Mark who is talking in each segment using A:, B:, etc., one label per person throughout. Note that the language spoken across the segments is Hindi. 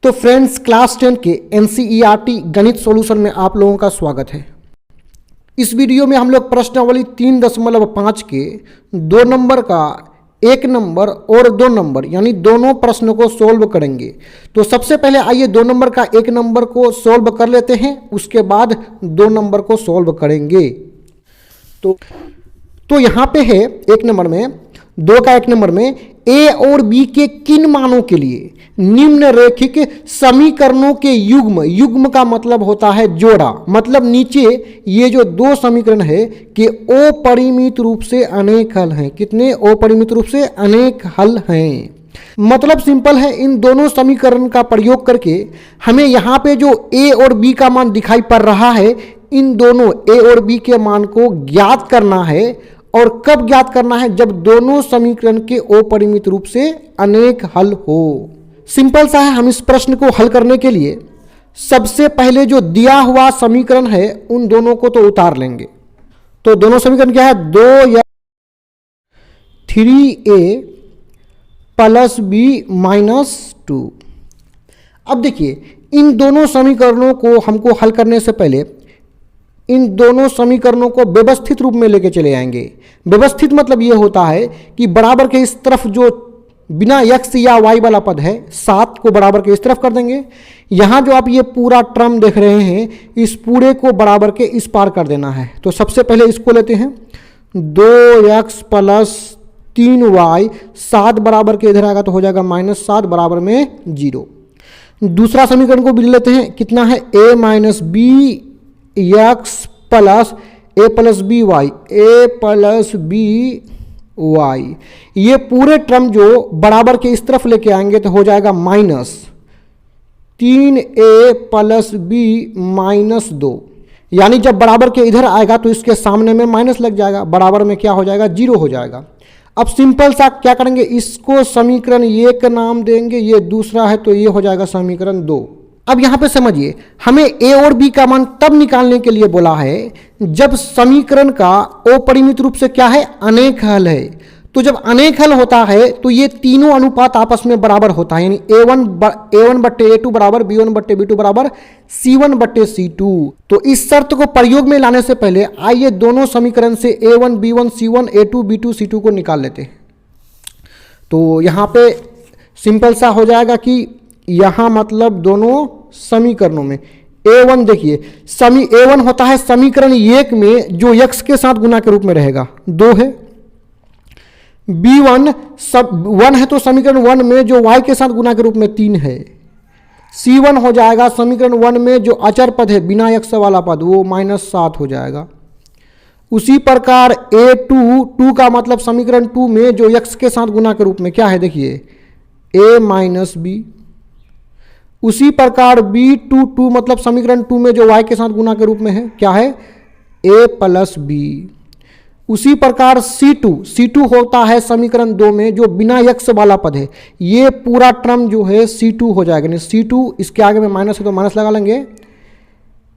A: तो फ्रेंड्स, क्लास 10 के एनसीईआरटी गणित सॉल्यूशन में आप लोगों का स्वागत है। इस वीडियो में हम लोग प्रश्नावली 3.5 के 2 नंबर का 1 नंबर और 2 नंबर यानी दोनों प्रश्नों को सोल्व करेंगे। तो सबसे पहले आइए 2 नंबर का 1 नंबर को सोल्व कर लेते हैं, उसके बाद 2 नंबर को सोल्व करेंगे। तो यहाँ पे है 1 नंबर में 2 का 1 नंबर में ए और बी के किन मानों के लिए निम्नरेखिक समीकरणों के युग्म का मतलब होता है जोड़ा। मतलब नीचे ये जो 2 समीकरण है कि अपरिमित रूप से अनेक हल हैं। कितने? अपरिमित रूप से अनेक हल हैं। मतलब सिंपल है, इन दोनों समीकरण का प्रयोग करके हमें यहाँ पे जो ए और बी का मान दिखाई पड़ रहा है, इन दोनों ए और बी के मान को ज्ञात करना है। और कब ज्ञात करना है? जब दोनों समीकरण के अपरिमित रूप से अनेक हल हो। सिंपल सा है। हम इस प्रश्न को हल करने के लिए सबसे पहले जो दिया हुआ समीकरण है उन दोनों को तो उतार लेंगे। तो दोनों समीकरण क्या है? 2 या 3a प्लस बी माइनस 2। अब देखिए, इन दोनों समीकरणों को हमको हल करने से पहले इन दोनों समीकरणों को व्यवस्थित रूप में लेके चले आएंगे। व्यवस्थित मतलब ये होता है कि बराबर के इस तरफ जो बिना x या y वाला पद है 7 को बराबर के इस तरफ कर देंगे। यहाँ जो आप ये पूरा टर्म देख रहे हैं, इस पूरे को बराबर के इस पार कर देना है। तो सबसे पहले इसको लेते हैं, 2x प्लस 3y 7 बराबर के इधर आएगा तो हो जाएगा -7 बराबर में 0। दूसरा समीकरण को भी लेते हैं, कितना है? a minus B X plus A plus B Y, A plus B Y. ये पूरे टर्म जो बराबर के इस तरफ लेके आएंगे तो हो जाएगा -3a प्लस बी माइनस 2। यानी जब बराबर के इधर आएगा तो इसके सामने में माइनस लग जाएगा, बराबर में क्या हो जाएगा? 0 हो जाएगा। अब सिंपल सा क्या करेंगे, इसको समीकरण 1 का नाम देंगे, ये दूसरा है तो ये हो जाएगा समीकरण 2। अब यहां पे समझिए, हमें ए और बी का मान तब निकालने के लिए बोला है जब समीकरण का अपरिमित रूप से क्या है? अनेक हल है। तो जब अनेक हल होता है तो ये तीनों अनुपात आपस में बराबर होता है। यानी a1/a2 बराबर b1/b2 बराबर c1/c2। तो इस शर्त को प्रयोग में लाने से पहले आइए दोनों समीकरण से a1 b1 c1 a2 b2 c2 को निकाल लेते हैं। तो यहाँ पे सिंपल सा हो जाएगा कि यहां मतलब दोनों समीकरणों में a1 देखिए, a1 होता है समीकरण 1 में जो x के साथ गुना के रूप में रहेगा, 2 है। b1 सब 1 है तो समीकरण 1 में जो y के साथ गुना के रूप में 3 है। c1 हो जाएगा समीकरण 1 में जो अचर पद है बिना x वाला पद, वो -7 हो जाएगा। उसी प्रकार a2 का मतलब समीकरण 2 में जो x के साथ गुना के रूप में क्या है? देखिए a माइनस बी। उसी प्रकार b2 मतलब समीकरण 2 में जो y के साथ गुना के रूप में है क्या है? a plus B. उसी प्रकार c2 होता है समीकरण 2 में जो बिना x वाला पद है। ये पूरा टर्म जो है c2 हो जाएगा। यानी c2 इसके आगे में माइनस है तो माइनस लगा लेंगे,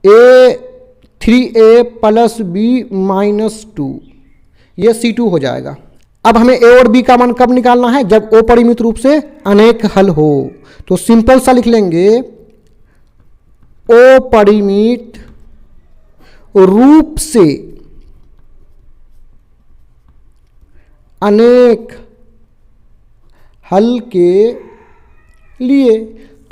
A: a 3a plus B minus 2, ये c2 हो जाएगा। अब हमें a और b का मान कब निकालना है? जब अपरिमित रूप से अनेक हल हो। तो सिंपल सा लिख लेंगे, अपरिमित रूप से अनेक हल के लिए।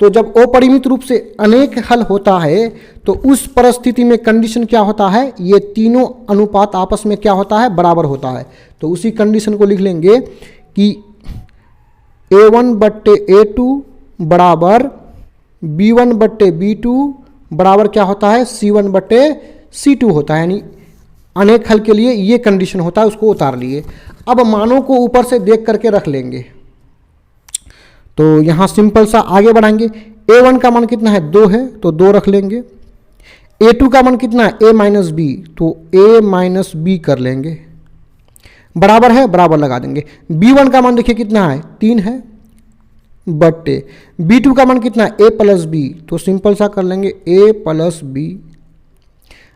A: तो जब अपरिमित रूप से अनेक हल होता है तो उस परिस्थिति में कंडीशन क्या होता है? ये तीनों अनुपात आपस में क्या होता है? बराबर होता है। तो उसी कंडीशन को लिख लेंगे कि a1/a2 बराबर b1/b2 बराबर क्या होता है? c1/c2 होता है। यानी अनेक हल के लिए ये कंडीशन होता है, उसको उतार लिए। अब मानों को ऊपर से देख करके रख लेंगे। तो यहाँ सिंपल सा आगे बढ़ाएंगे। a1 का मान कितना है? 2 है तो 2 रख लेंगे। a2 का मान कितना है? a माइनस बी, तो a माइनस बी कर लेंगे। बराबर है, बराबर लगा देंगे। b1 का मान देखिए कितना है? 3 है बट्टे b2 का मान कितना है? a प्लस बी, तो सिंपल सा कर लेंगे a प्लस बी।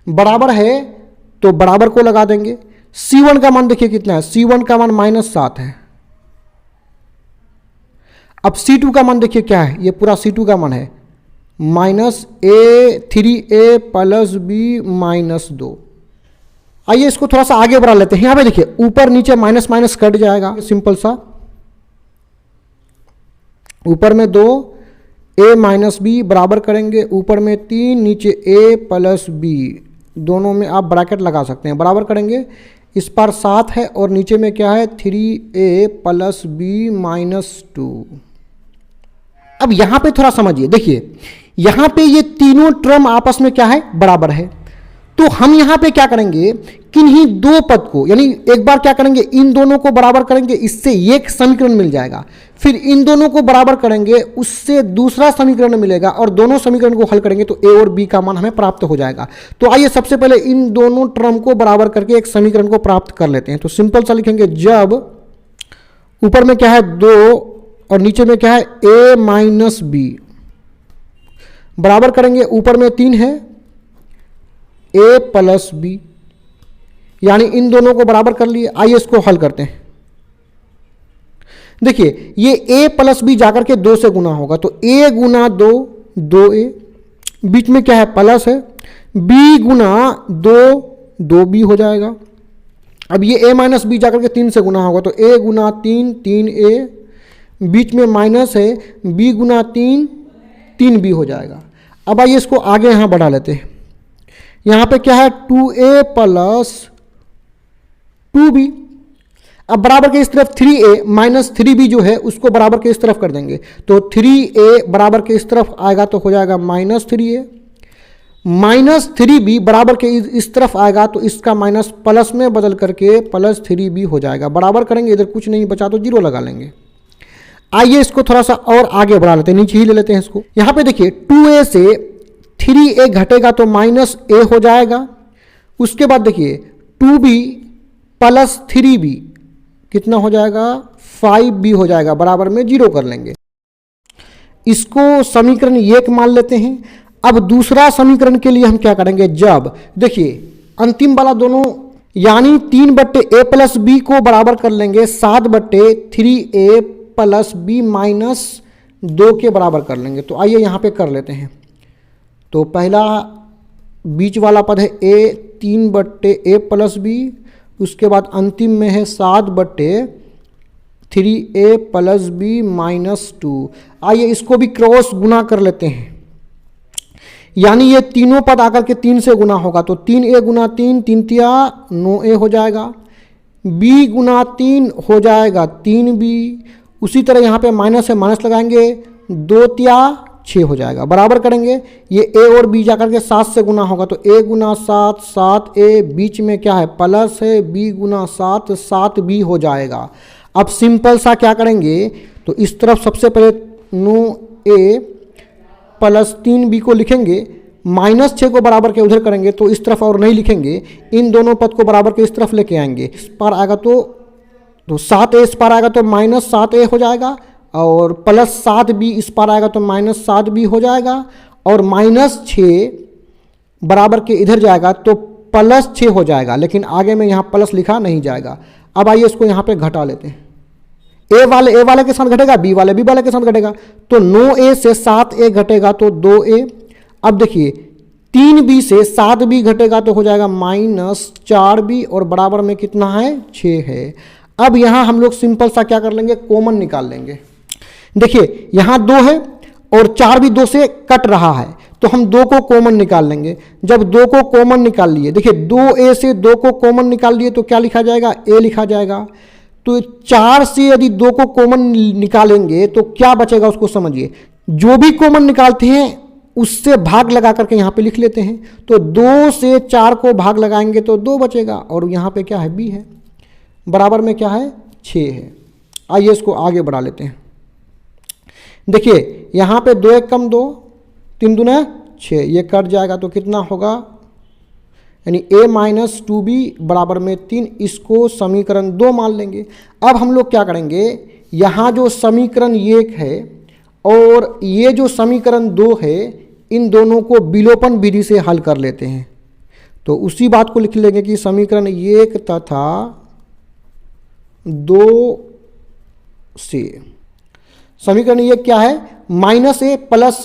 A: बराबर है तो बराबर को लगा देंगे। c1 का मान देखिए कितना है? c1 का मान -7 है। अब C2 का मान देखिए क्या है, ये पूरा C2 का मान है -A3A प्लस B -2। आइए इसको थोड़ा सा आगे बढ़ा लेते हैं। यहाँ पे देखिए ऊपर नीचे माइनस माइनस कट जाएगा, सिंपल सा। ऊपर में 2 A माइनस बी बराबर करेंगे, ऊपर में 3 नीचे A प्लस बी, दोनों में आप ब्रैकेट लगा सकते हैं, बराबर करेंगे। इस पर 7 है और नीचे में क्या है 3A प्लस बी -2। अब यहाँ पे थोड़ा समझिए, देखिए यहाँ पे ये तीनों टर्म आपस में क्या है, बराबर है। तो हम यहाँ पे क्या करेंगे, किन्हीं दो पद को, यानी एक बार क्या करेंगे, इन दोनों को बराबर करेंगे, इससे एक समीकरण मिल जाएगा। फिर इन दोनों को बराबर करेंगे, उससे दूसरा समीकरण मिलेगा, और दोनों समीकरण को हल करेंगे तो ए और बी का मान हमें प्राप्त हो जाएगा। तो आइए सबसे पहले इन दोनों टर्म को बराबर करके एक समीकरण को प्राप्त कर लेते हैं। तो सिंपल सा लिखेंगे, जब ऊपर में क्या है 2 और नीचे में क्या है A माइनस बी, बराबर करेंगे, ऊपर में 3 है A प्लस बी, यानी इन दोनों को बराबर कर लिए। आइए इसको हल करते हैं। देखिए ये A प्लस बी जाकर के 2 से गुना होगा, तो A गुना 2 2A, बीच में क्या है प्लस है, B गुना 2 2B हो जाएगा। अब ये A माइनस बी जाकर के 3 से गुना होगा, तो A गुना 3 3A, बीच में माइनस है, B गुना 3 3B हो जाएगा। अब आइए इसको आगे यहाँ बढ़ा लेते हैं। यहाँ पे क्या है 2A प्लस 2B, अब बराबर के इस तरफ 3A माइनस 3B जो है उसको बराबर के इस तरफ कर देंगे, तो 3A बराबर के इस तरफ आएगा तो हो जाएगा -3A, माइनस 3B बराबर के इस तरफ आएगा तो इसका माइनस प्लस में बदल करके प्लस 3B हो जाएगा। बराबर करेंगे, इधर कुछ नहीं बचा तो 0 लगा लेंगे। आइए इसको थोड़ा सा और आगे बढ़ा लेते हैं, नीचे ही ले लेते हैं इसको। यहाँ पे देखिए 2A से 3A घटेगा तो -A हो जाएगा। उसके बाद देखिए 2B प्लस 3B कितना हो जाएगा 5B हो जाएगा, बराबर में 0 कर लेंगे। इसको समीकरण 1 मान लेते हैं। अब दूसरा समीकरण के लिए हम क्या करेंगे, जब देखिए अंतिम वाला दोनों यानी 3/A प्लस बी को बराबर कर लेंगे 7/3A प्लस बी -2 के बराबर कर लेंगे। तो आइए यहाँ पे कर लेते हैं। तो पहला बीच वाला पद है A 3/A प्लस बी, उसके बाद अंतिम में है 7/3A प्लस बी -2। आइए इसको भी क्रॉस गुना कर लेते हैं, यानी ये तीनों पद आकर के 3 से गुना होगा, तो 3A गुना 3 3 तिया 9A हो जाएगा, B गुना 3 हो जाएगा 3B, उसी तरह यहाँ पे माइनस है, माइनस लगाएंगे 2 तिया 6 हो जाएगा। बराबर करेंगे, ये A और B जाकर के 7 से गुना होगा, तो A गुना 7 7A, बीच में क्या है प्लस है, B गुना 7 7B हो जाएगा। अब सिंपल सा क्या करेंगे, तो इस तरफ सबसे पहले 9A प्लस 3B को लिखेंगे, -6 को बराबर के उधर करेंगे तो इस तरफ और नहीं लिखेंगे, इन दोनों पद को बराबर के इस तरफ लेके आएंगे। इस पार आएगा तो 7A इस पार आएगा तो -7A हो जाएगा, और प्लस 7B इस पार आएगा तो -7B हो जाएगा, और -6 बराबर के इधर जाएगा तो +6 हो जाएगा, लेकिन आगे में यहाँ प्लस लिखा नहीं जाएगा। अब आइए इसको यहाँ पे घटा लेते हैं। A वाले के साथ घटेगा, B वाले के साथ घटेगा, तो 9A से 7A घटेगा तो 2A। अब देखिए 3B से 7B घटेगा तो हो जाएगा -4B, और बराबर में कितना है 6 है। अब यहाँ हम लोग सिंपल सा क्या कर लेंगे, कॉमन निकाल लेंगे। देखिए यहाँ 2 है और 4 भी 2 से कट रहा है, तो हम 2 को कॉमन निकाल लेंगे। जब 2 को कॉमन निकाल लिए, देखिए 2A से 2 को कॉमन निकाल लिए तो क्या लिखा जाएगा, A लिखा जाएगा। तो 4 से यदि 2 को कॉमन निकालेंगे तो क्या बचेगा उसको समझिए। जो भी कॉमन निकालते हैं उससे भाग लगा करके यहाँ पे लिख लेते हैं, तो 2 से 4 को भाग लगाएंगे तो 2 बचेगा, और यहाँ पे क्या है B है, बराबर में क्या है 6 है। आइए इसको आगे बढ़ा लेते हैं। देखिए यहाँ पे 2 1 कम 2 3 दूना 6, ये कट जाएगा तो कितना होगा, यानी A माइनस 2B बराबर में 3, इसको समीकरण 2 मान लेंगे। अब हम लोग क्या करेंगे, यहाँ जो समीकरण 1 है और ये जो समीकरण 2 है, इन दोनों को विलोपन विधि से हल कर लेते हैं। तो उसी बात को लिख लेंगे कि समीकरण 1 तथा 2 से समीकरण ये क्या है, -a प्लस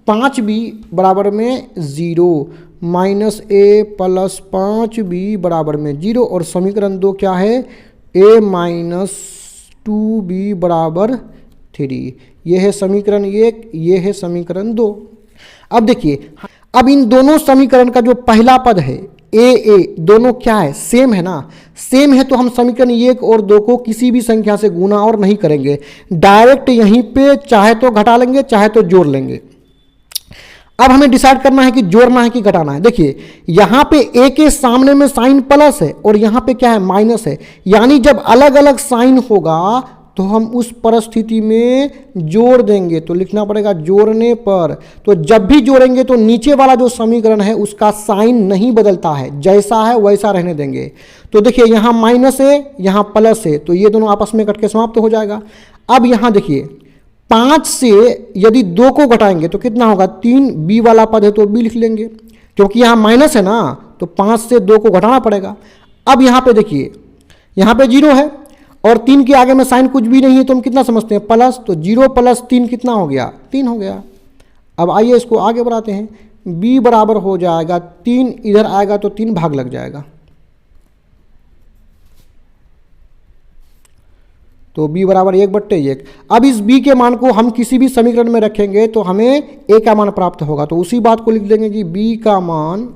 A: 5b बराबर में 0, -a प्लस 5b बराबर में 0। और समीकरण 2 क्या है, a माइनस 2b बराबर 3। ये है समीकरण 1, ये है समीकरण 2। अब देखिए, अब इन दोनों समीकरण का जो पहला पद है a दोनों क्या है, सेम है ना, सेम है तो हम समीकरण 1 और 2 को किसी भी संख्या से गुना और नहीं करेंगे, डायरेक्ट यहीं पे चाहे तो घटा लेंगे चाहे तो जोड़ लेंगे। अब हमें डिसाइड करना है कि जोड़ना है कि घटाना है। देखिए यहां पे a के सामने में साइन प्लस है और यहां पे क्या है, माइनस है, यानी जब अलग अलग साइन होगा तो हम उस परिस्थिति में जोड़ देंगे। तो लिखना पड़ेगा जोड़ने पर, तो जब भी जोड़ेंगे तो नीचे वाला जो समीकरण है उसका साइन नहीं बदलता है, जैसा है वैसा रहने देंगे। तो देखिए यहाँ माइनस है, यहाँ प्लस है, तो ये दोनों आपस में कट के समाप्त हो जाएगा। अब यहाँ देखिए 5 से यदि 2 को घटाएंगे तो कितना होगा, 3, b वाला पद है तो b लिख लेंगे, क्योंकि यहाँ माइनस है ना तो 5 से 2 को घटाना पड़ेगा। अब यहाँ पे देखिए, यहाँ पे 0 है और 3 के आगे में साइन कुछ भी नहीं है तो हम कितना समझते हैं, प्लस, तो 0 प्लस 3 कितना हो गया, 3 हो गया। अब आइए इसको आगे बढ़ाते हैं, b बराबर हो जाएगा 3, इधर आएगा तो 3 भाग लग जाएगा, तो b बराबर 1/1। अब इस b के मान को हम किसी भी समीकरण में रखेंगे तो हमें a का मान प्राप्त होगा, तो उसी बात को लिख देंगे कि b का मान,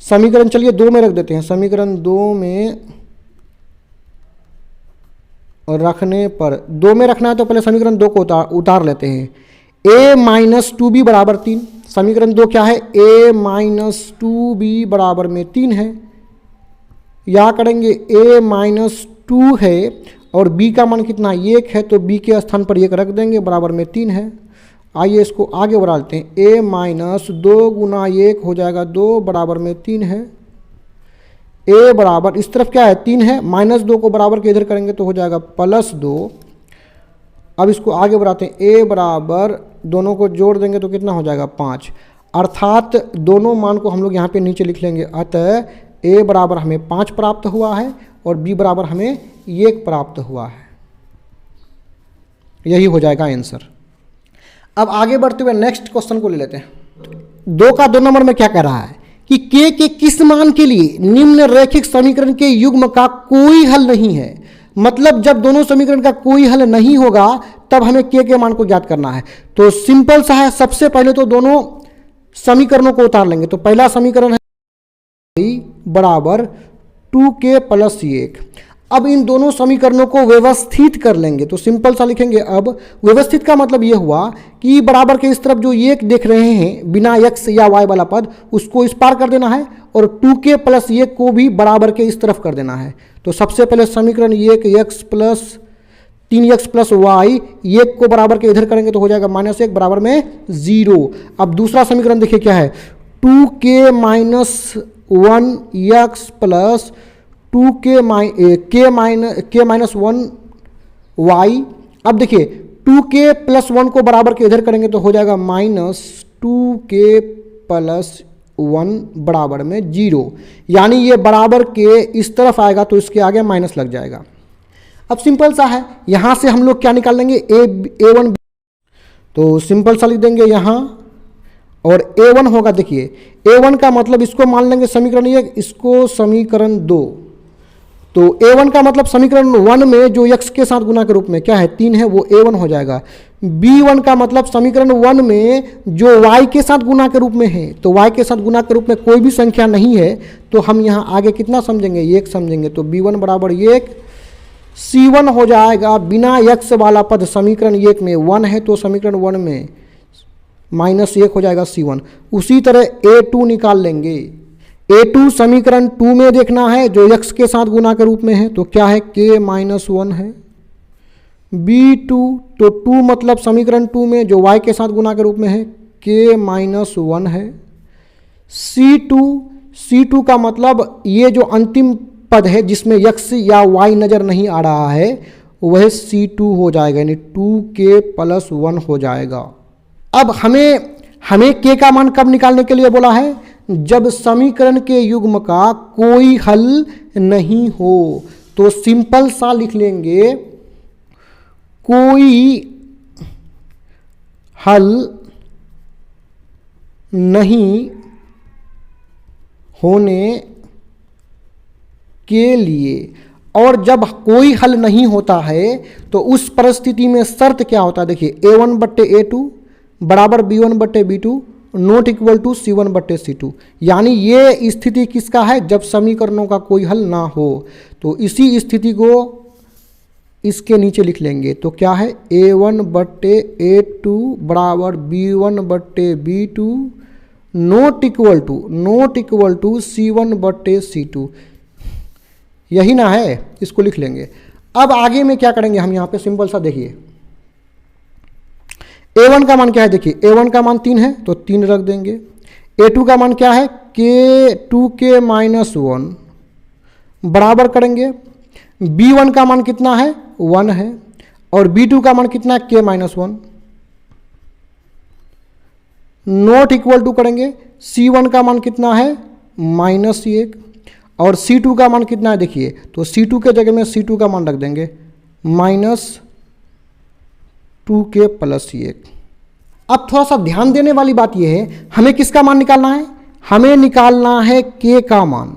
A: समीकरण चलिए 2 में रख देते हैं, समीकरण 2 में रखने पर, 2 में रखना है तो पहले समीकरण 2 को उतार लेते हैं। a माइनस 2b बराबर 3, समीकरण 2 क्या है, a माइनस 2b बराबर में 3 है। या करेंगे a माइनस 2 है और b का मान कितना, 1 है, तो b के स्थान पर 1 रख देंगे, बराबर में 3 है। आइए इसको आगे बढ़ा लेते हैं, a माइनस 2 गुना 1 हो जाएगा 2, बराबर में 3 है। a बराबर इस तरफ क्या है, 3 है, -2 को बराबर के इधर करेंगे तो हो जाएगा +2। अब इसको आगे बढ़ाते हैं, a बराबर दोनों को जोड़ देंगे तो कितना हो जाएगा, 5, अर्थात दोनों मान को हम लोग यहाँ पे नीचे लिख लेंगे। अतः a बराबर हमें 5 प्राप्त हुआ है और b बराबर हमें 1 प्राप्त हुआ है, यही हो जाएगा आंसर। अब आगे बढ़ते हुए नेक्स्ट क्वेश्चन को ले लेते हैं। 2 का 2 नंबर में क्या कह रहा है कि k के किस मान के लिए निम्न रैखिक समीकरण के युग्म का कोई हल नहीं है। मतलब जब दोनों समीकरण का कोई हल नहीं होगा तब हमें k के मान को ज्ञात करना है। तो सिंपल सा है, सबसे पहले तो दोनों समीकरणों को उतार लेंगे। तो पहला समीकरण है बराबर 2k + 1। अब इन दोनों समीकरणों को व्यवस्थित कर लेंगे, तो सिंपल सा लिखेंगे। अब व्यवस्थित का मतलब ये हुआ कि बराबर के इस तरफ जो 1 देख रहे हैं बिना x या y वाला पद, उसको इस पार कर देना है और 2k + 1 को भी बराबर के इस तरफ कर देना है। तो सबसे पहले समीकरण 1 x + 3x + y, 1 को बराबर के इधर करेंगे तो हो जाएगा -1 बराबर में 0। अब दूसरा समीकरण देखिए क्या है, 2k - 1x + 2k - 1y। अब देखिए 2k + 1 को बराबर के इधर करेंगे तो हो जाएगा -2k + 1 बराबर में 0, यानी ये बराबर के इस तरफ आएगा तो इसके आगे माइनस लग जाएगा। अब सिंपल सा है, यहाँ से हम लोग क्या निकाल लेंगे, a1, तो सिंपल सा लिख देंगे यहाँ, और a1 होगा, देखिए a1 का मतलब इसको मान लेंगे समीकरण 1, इसको समीकरण 2। तो a1 का मतलब समीकरण 1 में जो x के साथ गुना के रूप में क्या है 3 है वो a1 हो जाएगा। b1 का मतलब समीकरण 1 में जो y के साथ गुना के रूप में है, तो y के साथ गुना के रूप में कोई भी संख्या नहीं है तो हम यहाँ आगे कितना समझेंगे, 1 समझेंगे। तो b1 बराबर 1, c1 हो जाएगा बिना x वाला पद समीकरण 1 में 1 है तो समीकरण 1 में -1 हो जाएगा c1। उसी तरह a2 निकाल लेंगे। a2 समीकरण 2 में देखना है जो x के साथ गुना के रूप में है, तो क्या है k - 1 है। b2 तो 2 मतलब समीकरण 2 में जो y के साथ गुना के रूप में है k - 1 है। c2 का मतलब ये जो अंतिम पद है जिसमें x या y नज़र नहीं आ रहा है वह c2 हो जाएगा, यानी 2k + 1 हो जाएगा। अब हमें k का मान कब निकालने के लिए बोला है, जब समीकरण के युग्म का कोई हल नहीं हो। तो सिंपल सा लिख लेंगे कोई हल नहीं होने के लिए, और जब कोई हल नहीं होता है तो उस परिस्थिति में शर्त क्या होता है, देखिए A1/A2 बराबर B1/B2 not equal to C1/C2। यानी ये स्थिति किसका है, जब समीकरणों का कोई हल ना हो। तो इसी स्थिति को इसके नीचे लिख लेंगे, तो क्या है A1/A2 बराबर B1/B2 not equal to C1/C2। यही ना है, इसको लिख लेंगे। अब आगे में क्या करेंगे हम, यहाँ पे सिंपल सा देखिए A1 का मान क्या है, देखिए A1 का मान 3 है तो 3 रख देंगे। A2 का मान क्या है, K2K-1 बराबर करेंगे। B1 का मान कितना है, 1 है, और B2 का मान कितना है, K-1 नॉट इक्वल टू करेंगे। C1 का मान कितना है, -1, और C2 का मान कितना है, देखिए तो C2 के जगह में C2 का मान रख देंगे -2K + 1। अब थोड़ा सा ध्यान देने वाली बात यह है, हमें किसका मान निकालना है, हमें निकालना है K का मान।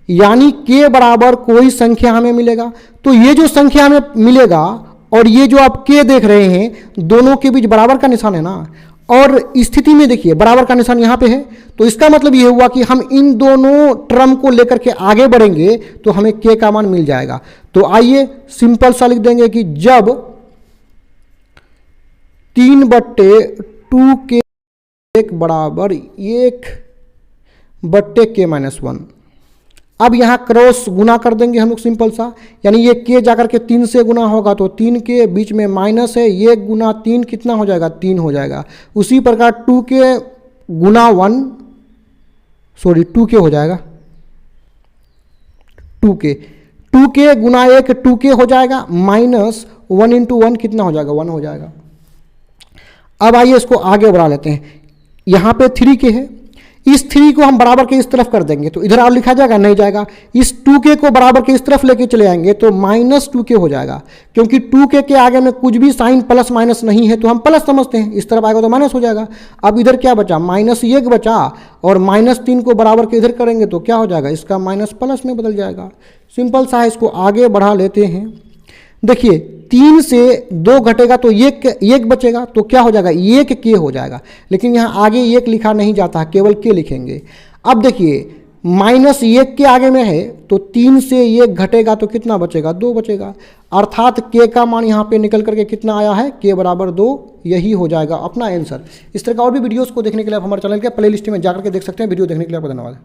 A: यानी K बराबर कोई संख्या हमें मिलेगा, तो ये जो संख्या हमें मिलेगा और ये जो आप K देख रहे हैं, दोनों के बीच बराबर का निशान है ना, और स्थिति में देखिए बराबर का निशान यहाँ पे है, तो इसका मतलब ये हुआ कि हम इन दोनों टर्म को लेकर के आगे बढ़ेंगे तो हमें K का मान मिल जाएगा। तो आइए सिंपल सा लिख देंगे कि जब 3/2K बराबर 1/K-1। अब यहाँ क्रॉस गुना कर देंगे हम लोग सिंपल सा, यानी ये K जाकर के 3 से गुना होगा तो 3 के बीच में माइनस है, 1 गुना 3 कितना हो जाएगा, 3 हो जाएगा। उसी प्रकार 2K गुना 1 2K हो जाएगा, 2K गुना 1 2K हो जाएगा, माइनस 1 × 1 कितना हो जाएगा, 1 हो जाएगा। अब आइए इसको आगे बढ़ा लेते हैं। यहाँ पे 3K है, इस 3 को हम बराबर के इस तरफ कर देंगे तो इधर और लिखा जाएगा, नहीं जाएगा। इस 2K को बराबर के इस तरफ लेके चले आएंगे तो -2K हो जाएगा, क्योंकि 2K के आगे में कुछ भी साइन प्लस माइनस नहीं है तो हम प्लस समझते हैं, इस तरफ आएगा तो माइनस हो जाएगा। अब इधर क्या बचा, -1 बचा, और -3 को बराबर के इधर करेंगे तो क्या हो जाएगा, इसका माइनस प्लस में बदल जाएगा। सिंपल सा है, इसको आगे बढ़ा लेते हैं। देखिए 3 से 2 घटेगा तो 1 बचेगा, तो क्या हो जाएगा, 1K हो जाएगा। लेकिन यहाँ आगे 1 लिखा नहीं जाता, केवल K लिखेंगे। अब देखिए -1 के आगे में है तो 3 से 1 घटेगा तो कितना बचेगा, 2 बचेगा। अर्थात K का मान यहाँ पे निकल करके कितना आया है, K बराबर 2। यही हो जाएगा अपना आंसर। इस तरह का और भी वीडियोस को देखने के लिए आप हमारे चैनल के प्लेलिस्ट में जाकर के देख सकते हैं। वीडियो देखने के लिए आपका धन्यवाद।